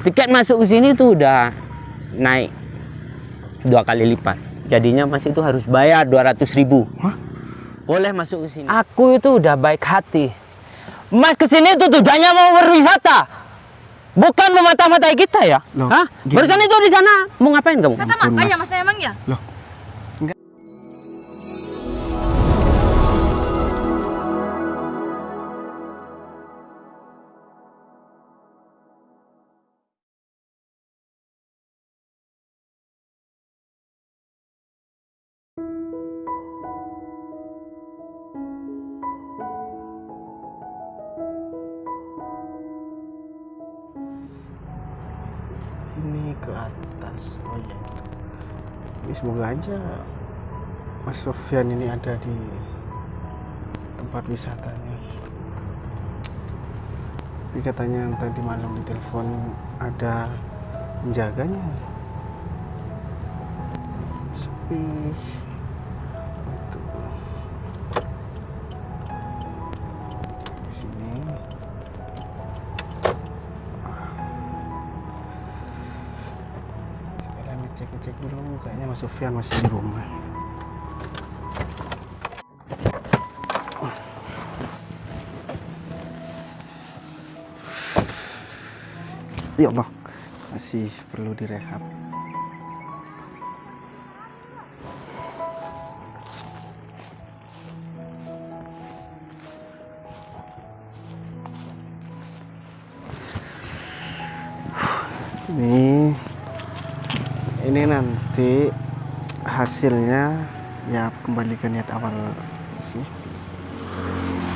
Tiket masuk ke sini tuh udah naik 2 kali lipat. Jadinya Mas itu harus bayar 200.000. Hah? Boleh masuk ke sini. Aku itu udah baik hati. Mas kesini itu tujuannya mau berwisata, bukan memata-matai kita ya. Loh, Hah? gimana? Barusan itu di sana mau ngapain kamu? Kata Ampun, mata ya Mas. Mas emang ya? Loh, ini ke atas. Oh iya itu. Ini semoga aja Mas Sofyan ini ada di tempat wisatanya. Tapi katanya yang tadi malam di telepon ada penjaganya. Sepi. Itu. Sini. Sekarang ngecek dulu, kayaknya Mas Sofyan masih di rumah. Ya Allah, masih perlu direhab. Ini nanti hasilnya ya kembali ke niat awal sih.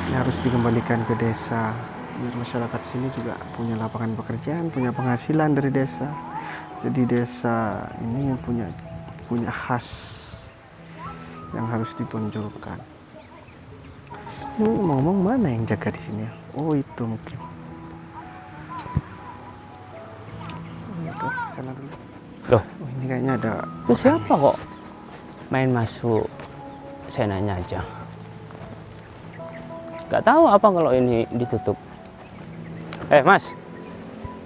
Ini harus dikembalikan ke desa. Biar masyarakat sini juga punya lapangan pekerjaan, punya penghasilan dari desa. Jadi desa ini punya khas yang harus ditonjolkan. Ini ngomong mana yang jaga di sini? Oh itu mungkin. Udah, sana dulu. Loh, Oh, ini kayaknya ada. itu siapa kok main masuk? Saya nanya aja. Gak tahu apa kalau ini ditutup. Mas.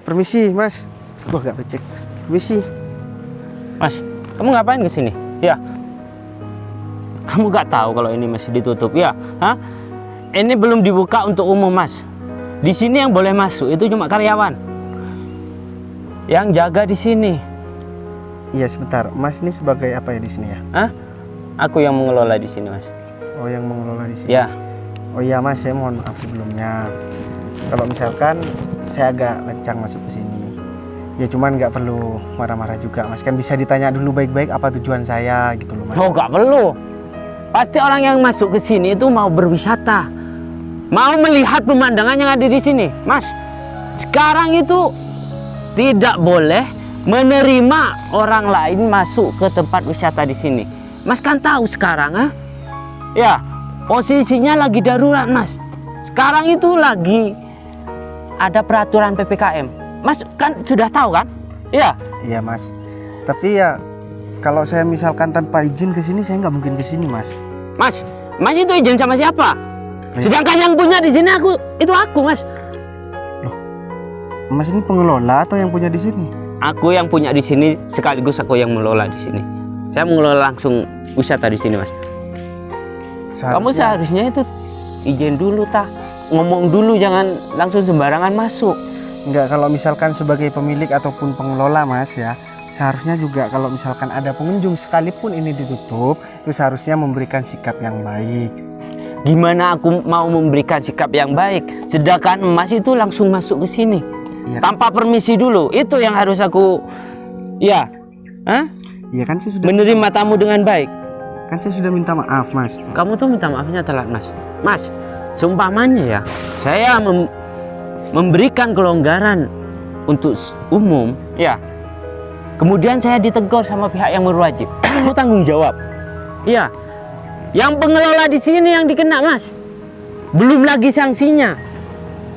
Permisi, Mas. Wah, gak becek. Permisi. Mas, kamu ngapain ke sini? Ya. Kamu gak tahu kalau ini masih ditutup ya? Hah? Ini belum dibuka untuk umum, Mas. Di sini yang boleh masuk itu cuma karyawan. Yang jaga di sini. Iya, sebentar. Mas ini sebagai apa ya di sini ya? Hah? Aku yang mengelola di sini, Mas. Oh, yang mengelola di sini. Ya. Oh iya, Mas, saya mohon maaf sebelumnya. Kalau misalkan saya agak lencang masuk ke sini. Ya cuman nggak perlu marah-marah juga, Mas. Kan bisa ditanya dulu baik-baik apa tujuan saya gitu loh, Mas. Oh, nggak perlu. Pasti orang yang masuk ke sini itu mau berwisata. Mau melihat pemandangan yang ada di sini, Mas. Sekarang itu tidak boleh menerima orang lain masuk ke tempat wisata di sini. Mas kan tahu sekarang, ah? Ya, posisinya lagi darurat, Mas. Sekarang itu lagi ada peraturan PPKM. Mas kan sudah tahu kan? Iya. Iya, Mas. Tapi ya kalau saya misalkan tanpa izin ke sini, saya nggak mungkin ke sini, Mas. Mas itu izin sama siapa? Sedangkan yang punya di sini itu aku, Mas. Loh, Mas ini pengelola atau yang punya di sini? Aku yang punya di sini sekaligus aku yang mengelola di sini. Saya mengelola langsung wisata di sini, Mas. Kamu seharusnya itu izin dulu, ngomong dulu, jangan langsung sembarangan masuk. Enggak, kalau misalkan sebagai pemilik ataupun pengelola, Mas ya, seharusnya juga kalau misalkan ada pengunjung sekalipun ini ditutup, itu seharusnya memberikan sikap yang baik. Gimana aku mau memberikan sikap yang baik, sedangkan Mas itu langsung masuk ke sini Iya, tanpa permisi dulu. Itu yang harus aku, ya, Iya kan saya sudah menerima tamu dengan baik. Kan saya sudah minta maaf, Mas. Kamu tuh minta maafnya telat, Mas. Mas, seumpamanya ya, saya memberikan kelonggaran untuk umum, ya. Kemudian saya ditegur sama pihak yang berwajib. Kamu tanggung jawab. Iya. Yang pengelola di sini yang dikena, Mas. Belum lagi sanksinya.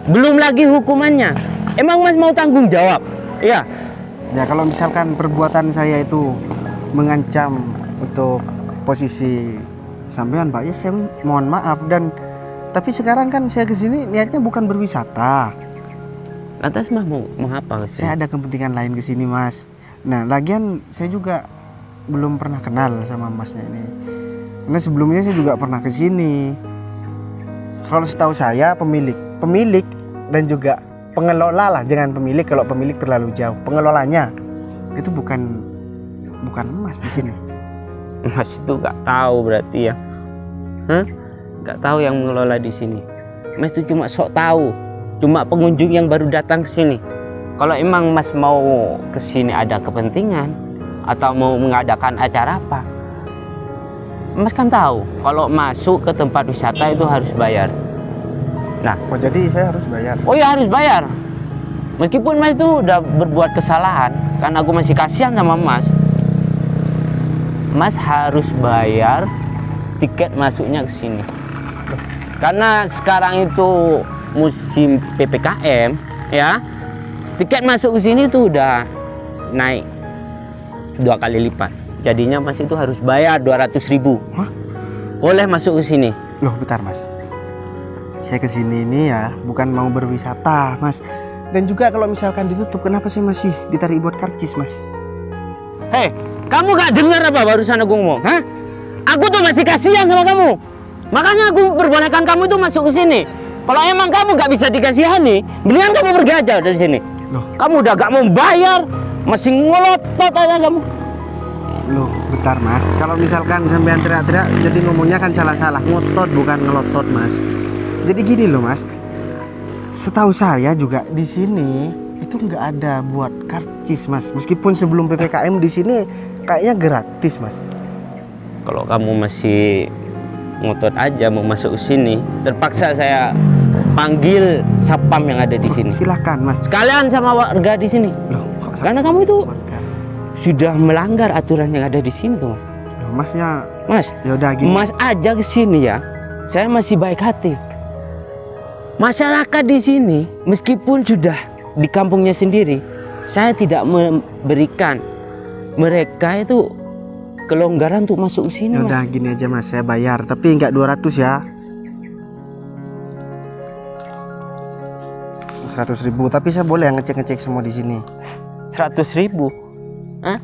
Belum lagi hukumannya. Emang Mas mau tanggung jawab? Iya. Ya kalau misalkan perbuatan saya itu mengancam untuk posisi sampean, Pak, ya saya mohon maaf. Dan tapi sekarang kan saya kesini niatnya bukan berwisata. Lantas Mas mau apa ke sini? Saya ada kepentingan lain ke sini, Mas. Nah, lagian saya juga belum pernah kenal sama Masnya ini. Karena sebelumnya saya juga pernah ke sini. Kalau setahu saya pemilik dan juga pengelola lah, jangan pemilik, kalau pemilik terlalu jauh. Pengelolanya itu bukan Mas di sini. Mas itu nggak tahu berarti ya? Nggak tahu yang mengelola di sini. Mas itu cuma sok tahu, cuma pengunjung yang baru datang ke sini. Kalau emang Mas mau ke sini ada kepentingan atau mau mengadakan acara apa, Mas kan tahu kalau masuk ke tempat wisata itu harus bayar. Nah, Oh, jadi saya harus bayar. oh ya harus bayar. Meskipun Mas itu udah berbuat kesalahan, karena aku masih kasihan sama Mas. Mas harus bayar tiket masuknya ke sini. Karena sekarang itu musim PPKM, ya. Tiket masuk ke sini itu udah naik 2 kali lipat. Jadinya Mas itu harus bayar 200.000. Hah? Boleh masuk ke sini. Loh, bentar, Mas. Saya ke sini ini ya bukan mau berwisata, Mas. Dan juga kalau misalkan ditutup, kenapa saya masih ditarik buat karcis, Mas? Hei, kamu gak dengar apa barusan aku ngomong? Hah? Aku tuh masih kasihan sama kamu. Makanya aku perbolehkan kamu itu masuk ke sini. Kalau emang kamu gak bisa dikasihani, mendingan kamu pergi aja dari sini. Loh, Kamu udah gak mau bayar, masih ngelotot aja kamu. loh, bentar, Mas. Kalau misalkan sampean teriak-teriak, jadi ngomongnya kan salah-salah. Ngotot bukan ngelotot, Mas. Jadi gini loh, Mas. Setahu saya juga di sini itu nggak ada buat karcis, Mas. Meskipun sebelum PPKM di sini kayaknya gratis, Mas. Kalau kamu masih ngotot aja mau masuk ke sini, terpaksa saya panggil satpam yang ada di sini. Silahkan, Mas. Sekalian sama warga di sini. Loh, kok Karena kamu itu warga? sudah melanggar aturan yang ada di sini tuh, Mas. Loh, Masnya Mas, ya udah gini. Mas aja ke sini ya. Saya masih baik hati. Masyarakat di sini meskipun sudah di kampungnya sendiri, saya tidak memberikan mereka itu kelonggaran untuk masuk ke sini, Ya udah Mas. gini aja, Mas. Saya bayar, tapi nggak 200 ya. 100.000, tapi saya boleh ngecek-ngecek semua di sini. 100.000. Hah?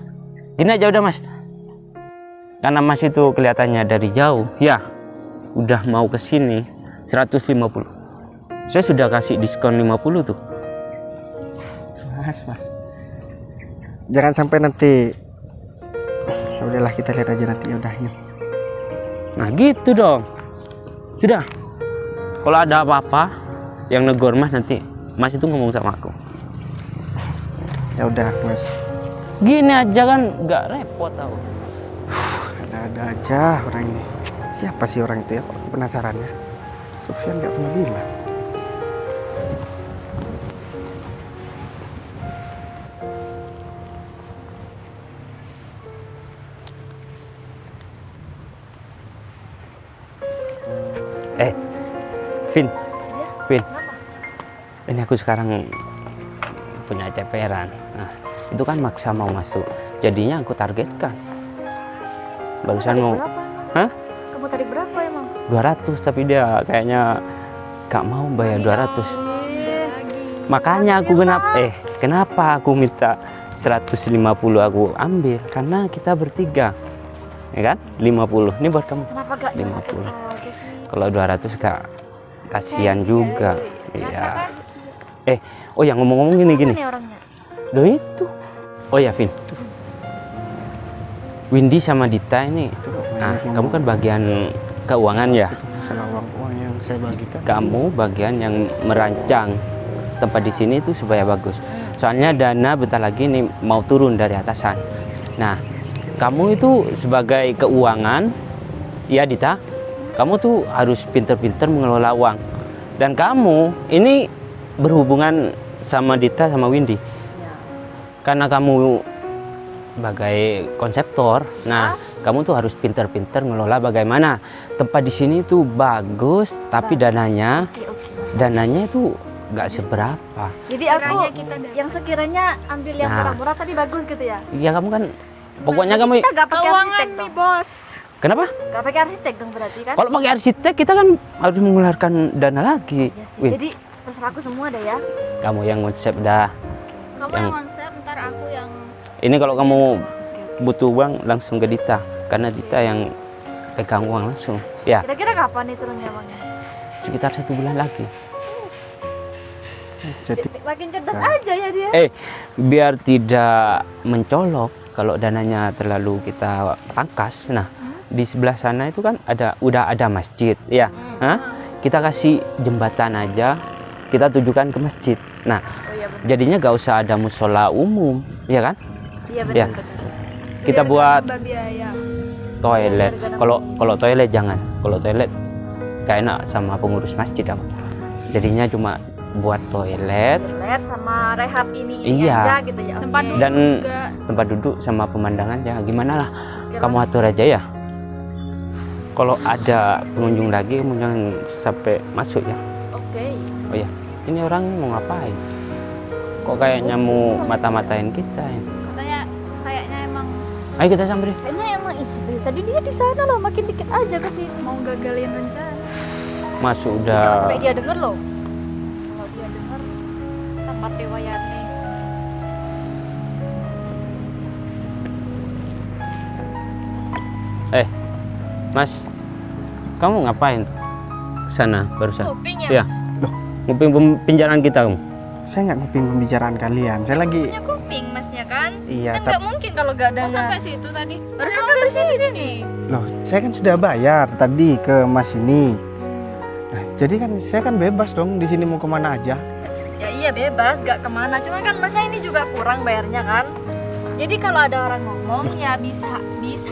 Gini aja udah, Mas. Karena Mas itu kelihatannya dari jauh, ya. Udah mau ke sini 150. Saya sudah kasih diskon 50 tuh. Mas. Jangan sampai nanti. Ya udahlah, kita lihat aja nanti. Ya udah, yuk. Nah, gitu dong. Sudah. Kalau ada apa-apa yang negor Mas, nanti Mas itu ngomong sama aku. Ya udah, Mas. Gini aja kan nggak repot tau. Ada aja orang ini. Siapa sih orang itu ya? Kok penasaran ya? Sofyan nggak pernah bilang. Vin, Vin, Kenapa? ini aku sekarang punya ceperan. Nah, itu kan maksa mau masuk. Jadinya aku targetkan. Barusan Tarik mau berapa emang? Hah? Kamu tarik berapa emang? 200, tapi dia kayaknya gak mau bayar 200. Makanya aku kenapa aku minta 150 aku ambil, karena kita bertiga. Ya kan? 50. Ini buat kamu. Kenapa gak 50. 200 aja sih? Kalau 200 gak kasihan juga. Iya. Oh ya, ngomong-ngomong gini. Mana nih orangnya? Loh itu. Oh ya, Vin. Windy sama Dita ini. Nah, kamu kan bagian keuangan ya. Itu masalah uang yang saya bagikan. Kamu bagian yang merancang tempat di sini itu supaya bagus. Soalnya dana bentar lagi nih mau turun dari atasan. Nah, kamu itu sebagai keuangan, ya Dita, kamu tuh harus pinter-pinter mengelola uang. Dan kamu ini berhubungan sama Dita sama Windy. Karena kamu sebagai konseptor, nah kamu tuh harus pinter-pinter ngelola bagaimana tempat di sini tuh bagus, tapi dananya itu nggak seberapa. Jadi aku yang sekiranya ambil yang Nah. murah-murah tapi bagus gitu ya? Iya, kamu kan pokoknya kamu. Kita gak pakai arsitek dong. Bos. Kenapa? Gak pakai arsitek dong berarti kan? Kalau pakai arsitek kita kan harus mengeluarkan dana lagi. Iya sih. Win. Jadi terserah aku semua deh ya. Kamu yang konsep dah. Kamu Yang- yang konsep, ntar aku yang Ini kalau kamu butuh uang langsung ke Dita, karena Dita yang pegang uang langsung. Ya, kira-kira kapan nih turunnya uangnya? sekitar 1 bulan lagi. Jadi Makin cerdas aja ya dia. Biar tidak mencolok kalau dananya terlalu kita pangkas. Nah, di sebelah sana itu kan udah ada masjid, ya. Hah? Kita kasih jembatan aja, kita tujukan ke masjid. Nah, Oh iya benar. jadinya gak usah ada musola umum, ya kan? Iya Ya. benar. Kita buat Tambah biaya. toilet. Kalau toilet jangan. Kalau toilet gak enak sama pengurus masjid aku. Jadinya cuma buat toilet Toilet sama rehab ini Iya. aja gitu ya. Tempat duduk dan juga. tempat duduk sama pemandangan ya gimana lah. Oke Kamu lah. atur aja ya. Kalau ada pengunjung lagi kamu jangan sampai masuk ya. Oke. Oh ya, ini orang mau ngapain? Kok kayaknya mau mata-matain kita ya? Kayaknya emang Ayo kita samperin. kayaknya emang itu. Tadi dia di sana loh, makin dikit aja ke sini mau gagalin rencana. Masuk Jangan udah. sampai dia denger loh. Kalau dia denger tempat riwayatnya. Mas, kamu ngapain sana barusan? Kuping Iya. ya, Mas? Nguping penjarahan kita kamu? saya nggak nguping pembicaraan kalian. Saya lagi Punya kuping masnya kan? iya, Kan nggak mungkin kalau nggak ada. Sampai situ tadi. Harusnya dari sini. loh, saya kan sudah bayar tadi ke Mas ini. Nah, jadi kan saya kan bebas dong di sini mau kemana aja. Ya iya bebas, nggak kemana. Cuma kan masnya ini juga kurang bayarnya kan. Jadi kalau ada orang ngomong ya bisa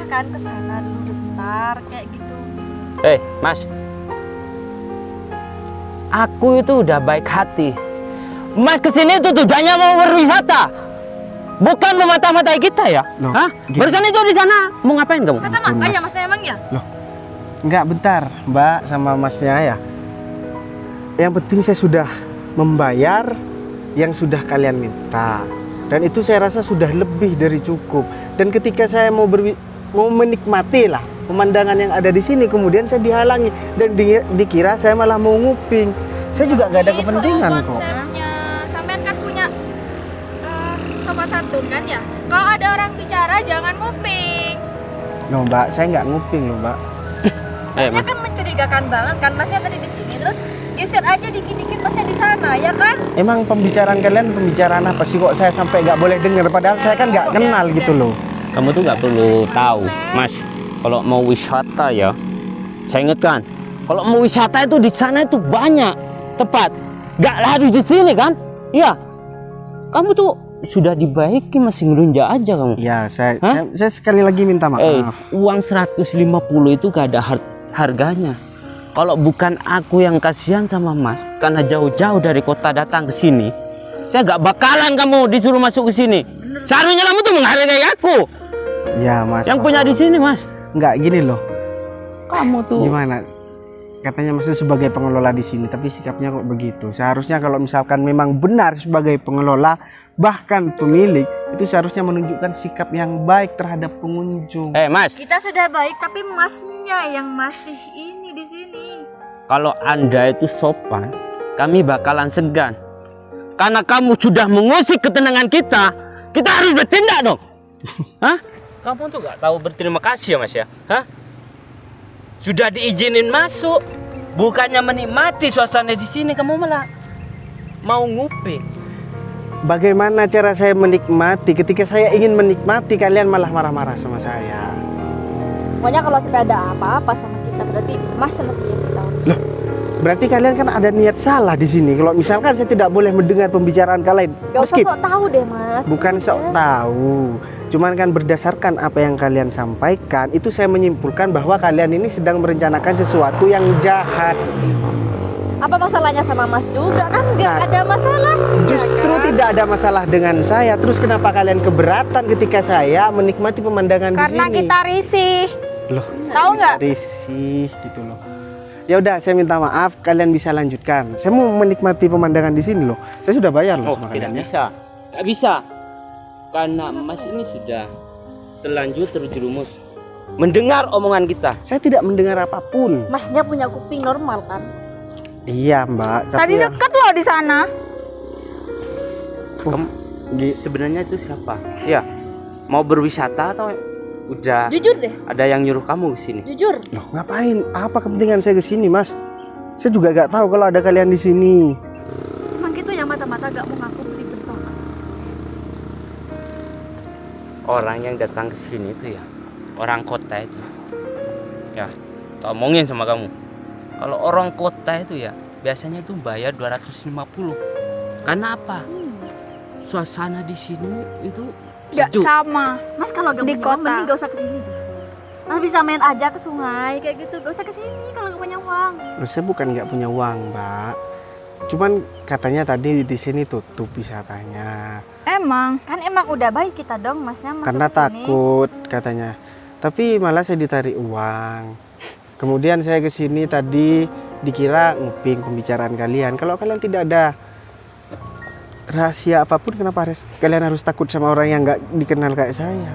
kan ke sana dulu bentar kayak gitu. Mas, aku itu udah baik hati. Mas kesini itu tujuannya mau berwisata, bukan memata-matai kita ya? Loh, Hah? gini. Barusan itu di sana mau ngapain kamu? Kata Ampun, makanya Mas. masnya emang ya? Enggak, bentar, Mbak sama Masnya ya. Yang penting saya sudah membayar yang sudah kalian minta. Dan itu saya rasa sudah lebih dari cukup. Dan ketika saya mau menikmati lah pemandangan yang ada di sini, kemudian saya dihalangi dan dikira saya malah mau nguping. Saya juga nggak ada kepentingan kok. Konsepnya sampean kan punya sopan santun kan ya? Kalau ada orang bicara jangan nguping. Loh Mbak, saya nggak nguping loh Mbak. Soalnya Mas. kan mencurigakan banget kan masnya tadi di sini terus geser aja dikit-dikit masnya di sana ya kan? Emang pembicaraan kalian pembicaraan apa sih kok saya sampai nggak boleh dengar? Padahal saya kan nggak kenal gitu loh. Kamu tuh nggak perlu tahu, Mas. Kalau mau wisata ya, saya ingatkan. Kalau mau wisata itu di sana itu banyak tempat. Nggak harus di sini kan? Iya. Kamu tuh sudah dibaiki masih ngelunjak aja kamu. Ya, Hah? saya sekali lagi minta maaf. Uang 150 itu gak ada harganya. Kalau bukan aku yang kasihan sama Mas, karena jauh-jauh dari kota datang ke sini, saya gak bakalan kamu disuruh masuk ke sini. Seharusnya kamu tuh menghargai aku. Ya Mas. Yang punya di sini, Mas. Nggak gini loh. Kamu tuh. Gimana? Katanya Mas sebagai pengelola di sini, tapi sikapnya kok begitu. Seharusnya kalau misalkan memang benar sebagai pengelola, bahkan pemilik, itu seharusnya menunjukkan sikap yang baik terhadap pengunjung. Mas, Kita sudah baik tapi masnya yang masih ini di sini. kalau Anda itu sopan, kami bakalan segan. Karena kamu sudah mengusik ketenangan kita harus bertindak dong. Hah? Kamu tuh gak tahu berterima kasih ya Mas ya? Hah? Sudah diizinin masuk, bukannya menikmati suasana di sini, kamu malah mau nguping. Bagaimana cara saya menikmati? Ketika saya ingin menikmati, kalian malah marah-marah sama saya. Pokoknya kalau sampai ada apa-apa sama kita berarti mas seperti yang kita harus. Loh, berarti kalian kan ada niat salah di sini. Kalau misalkan saya tidak boleh mendengar pembicaraan kalian, Gak usah sok tahu deh mas. bukan sok tahu. Cuman kan berdasarkan apa yang kalian sampaikan, itu saya menyimpulkan bahwa kalian ini sedang merencanakan sesuatu yang jahat. Apa masalahnya sama mas juga kan? Gak Nah, ada masalah. Justru tidak ada masalah dengan saya. Terus kenapa kalian keberatan ketika saya menikmati pemandangan Karena di sini? kita risih. Loh, Tahu nggak? risih gitu loh. Ya udah, saya minta maaf. Kalian bisa lanjutkan. Saya mau menikmati pemandangan di sini loh. Saya sudah bayar loh sama kalian ya. Gak bisa. Karena Mas ini sudah terlanjur terjerumus mendengar omongan kita. Saya tidak mendengar apapun. Masnya punya kuping normal kan? Iya Mbak. Tadi ya, dekat loh di sana. Kamu sebenarnya itu siapa? Ya, mau berwisata atau udah Jujur deh, ada yang nyuruh kamu ke sini? jujur. Loh, ngapain? Apa kepentingan saya ke sini, Mas? Saya juga gak tahu kalau ada kalian di sini. Emang gitu ya mata-mata gak mau ngaku beli bentong. Orang yang datang ke sini itu ya orang kota itu. Ya, tak omongin sama kamu. Kalau orang kota itu ya biasanya tuh bayar 250. Karena apa? Suasana di sini itu Gak sejuk. sama. Mas kalau gak Di punya uang kota. mending gak usah kesini Mas. Mas bisa main aja ke sungai kayak gitu, gak usah kesini kalau gak punya uang. Loh, saya bukan nggak punya uang, Mbak. Cuman katanya tadi di sini tutup wisatanya. Emang. Kan emang udah baik kita dong Masnya masuk Karena ke sini. takut katanya. Tapi malah saya ditarik uang. Kemudian saya ke sini tadi dikira nguping pembicaraan kalian. Kalau kalian tidak ada rahasia apapun, kenapa kalian harus takut sama orang yang nggak dikenal kayak saya?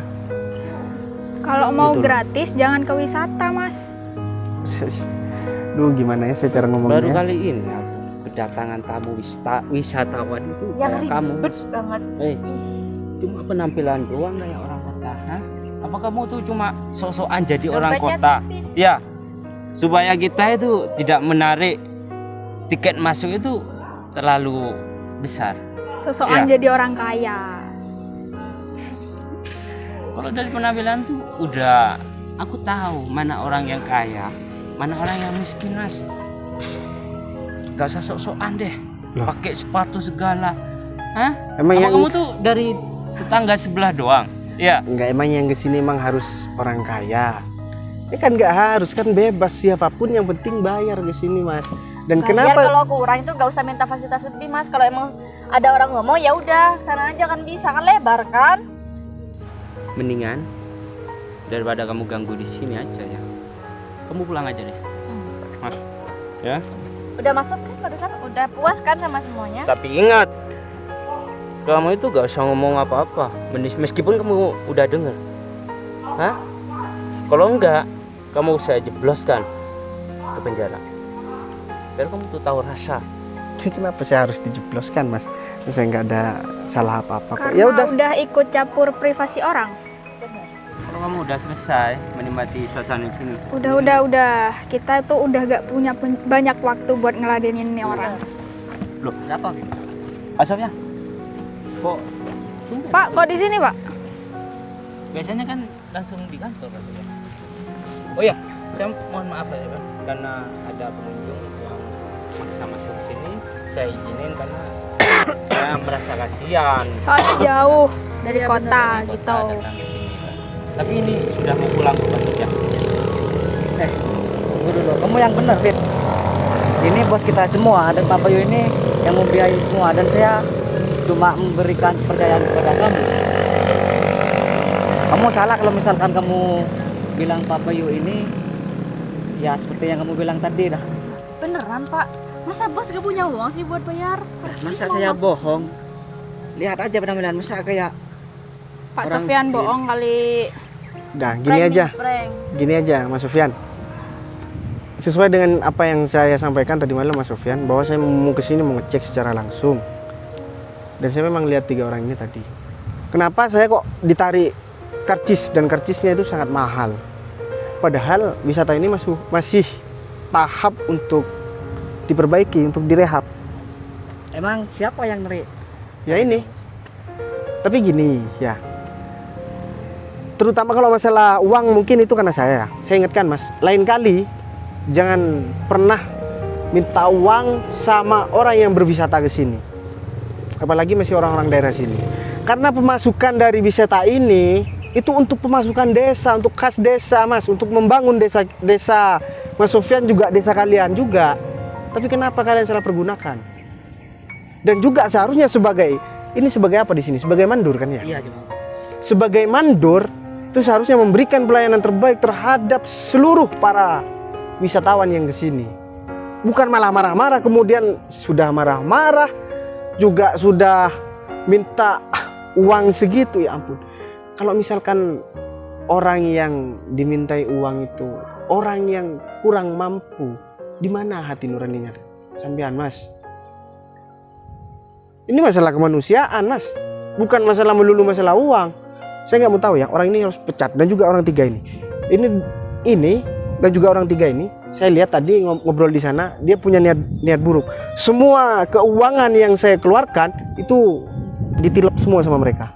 Kalau mau Gitu loh. gratis jangan ke wisata, Mas. Duh, gimana ya saya cara Baru ngomongnya? kali ini aku kedatangan tamu wisatawan itu Yang kayak kamu. ribet banget. Eh, cuma penampilan doang kayak orang kota. Hah? Apa kamu tuh cuma sok-sokan jadi orang Dompetnya kota? tipis. Ya, supaya kita itu tidak menarik tiket masuk itu terlalu besar. Sosokan Iya. jadi orang kaya. Kalau dari penampilan tuh udah aku tahu mana orang yang kaya, mana orang yang miskin, Mas. Gak usah sok-sokan deh, Loh. pakai sepatu segala. Hah? Emang Apa yang kamu tuh dari tetangga sebelah doang? Ya. Enggak, emang yang kesini emang harus orang kaya. Ini kan nggak harus, kan bebas siapapun, yang penting bayar ke sini, Mas. Dan Bayar kenapa? kalau kurang itu gak usah minta fasilitas lebih Mas. Kalau emang ada orang ngomong ya udah sana aja kan bisa kan lebar kan. Mendingan daripada kamu ganggu di sini aja ya. Kamu pulang aja deh. Mas. Ya. Udah masuk kan barusan, udah puas kan sama semuanya. Tapi ingat, kamu itu gak usah ngomong apa-apa. Meskipun kamu udah denger. Hah? Kalau enggak, kamu saya jebloskan ke penjara. Biar kamu tuh tahu rasa. Kenapa saya harus dijebloskan, Mas? Saya nggak ada salah apa-apa kok. Karena Ya udah. udah ikut campur privasi orang. Kalau kamu udah selesai menikmati suasana di sini. Udah. Kita tuh udah gak punya banyak waktu buat ngeladenin nih orang. Loh, kenapa gitu? Asapnya? Kok Pak, kok di sini, Pak? biasanya kan langsung di kantor Pak. Oh iya, saya mohon maaf ya Pak, karena ada pengunjung yang maksa masuk ke sini, saya izinin karena saya merasa kasihan. Soalnya jauh dari Iya, kota Kota gitu. datang ke sini, Pak. Tapi ini sudah mau pulang ke Bandung ya. Tunggu dulu, kamu yang benar, Fit. Ini bos kita semua dan Pak Bayu ini yang membiayai semua dan saya cuma memberikan kepercayaan kepada kamu. Kamu salah kalau misalkan kamu bilang Pak Bayu ini ya seperti yang kamu bilang tadi dah. Beneran Pak, masa bos gak punya uang sih buat bayar? Masa saya bohong? Lihat aja penampilan masa kayak Pak Orang Sofyan miskin. bohong kali. Dah, gini aja. Gini aja, Mas Sofyan. Sesuai dengan apa yang saya sampaikan tadi malam, Mas Sofyan, bahwa saya mau ke sini mau ngecek secara langsung. Dan saya memang lihat 3 orang ini tadi. Kenapa saya kok ditarik karcis, dan karcisnya itu sangat mahal. Padahal wisata ini masih tahap untuk diperbaiki, untuk direhab. emang siapa yang nerik? Ya ini. Tapi gini, ya. Terutama kalau masalah uang mungkin itu karena saya. Saya ingatkan, Mas, lain kali jangan pernah minta uang sama orang yang berwisata ke sini. Apalagi masih orang-orang daerah sini. Karena pemasukan dari wisata ini itu untuk pemasukan desa, untuk khas desa, Mas, untuk membangun desa. Mas Sofyan juga desa kalian juga. Tapi kenapa kalian salah pergunakan? Dan juga seharusnya sebagai apa di sini? Sebagai mandur kan ya? Iya, cuma. Sebagai mandur itu seharusnya memberikan pelayanan terbaik terhadap seluruh para wisatawan yang ke sini. Bukan malah marah-marah, kemudian sudah marah-marah juga sudah minta uang segitu, ya ampun. Kalau misalkan orang yang dimintai uang itu orang yang kurang mampu, di mana hati nuraninya? sampean, Mas. Ini masalah kemanusiaan, Mas. Bukan masalah melulu masalah uang. Saya nggak mau tahu ya, orang ini harus pecat dan juga orang tiga ini. Ini dan juga orang tiga ini, saya lihat tadi ngobrol di sana, dia punya niat buruk. Semua keuangan yang saya keluarkan itu ditilep semua sama mereka.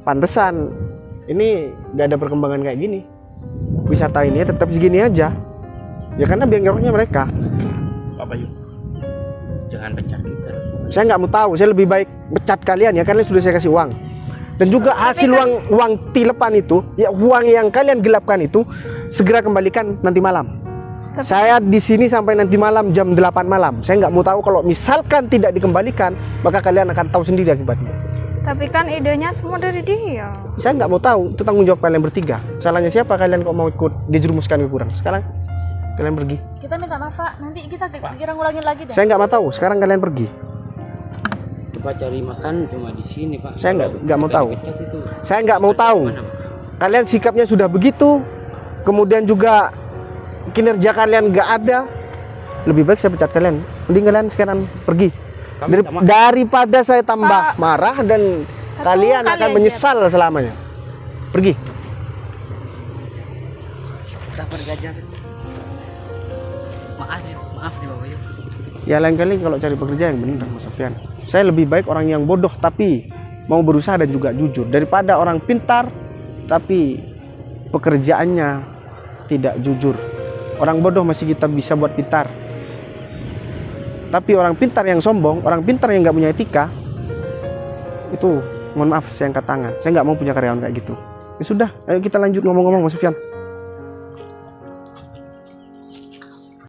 Pantesan ini nggak ada perkembangan kayak gini. Wisata ini tetap segini aja. Ya karena bengkeroknya mereka. Pak Bayu, jangan pecat kita. Saya nggak mau tahu, saya lebih baik pecat kalian ya, kalian sudah saya kasih uang. Dan juga hasil uang tilepan itu, ya uang yang kalian gelapkan itu segera kembalikan nanti malam. Saya di sini sampai nanti malam jam 8 malam. Saya nggak mau tahu kalau misalkan tidak dikembalikan, maka kalian akan tahu sendiri akibatnya. Tapi kan idenya semua dari dia. Saya nggak mau tahu, itu tanggung jawab kalian bertiga. Salahnya siapa kalian kok mau ikut dijerumuskan ke kurang? Sekarang kalian pergi. Kita minta maaf, Pak. Nanti kita kira ngulangin lagi deh. Saya nggak mau tahu, sekarang kalian pergi. Pak cari makan cuma di sini, Pak. Saya nggak mau tahu. Dipecat itu. Saya nggak mau tahu. Gimana, Pak? Kalian sikapnya sudah begitu, kemudian juga kinerja kalian nggak ada. Lebih baik saya pecat kalian. Mending kalian sekarang pergi. Daripada saya tambah marah dan kalian kali akan aja. menyesal selamanya. Pergi. Kita pergi aja. Maaf nih Pak Bayu. Ya lain kali kalau cari pekerjaan yang benar, Mas Sofyan. Saya lebih baik orang yang bodoh tapi mau berusaha dan juga jujur daripada orang pintar tapi pekerjaannya tidak jujur. Orang bodoh masih kita bisa buat pintar. Tapi orang pintar yang sombong, orang pintar yang nggak punya etika, itu mohon maaf saya angkat tangan. Saya nggak mau punya karyawan kayak gitu. Ya sudah, ayo kita lanjut ngomong-ngomong Mas Sofyan.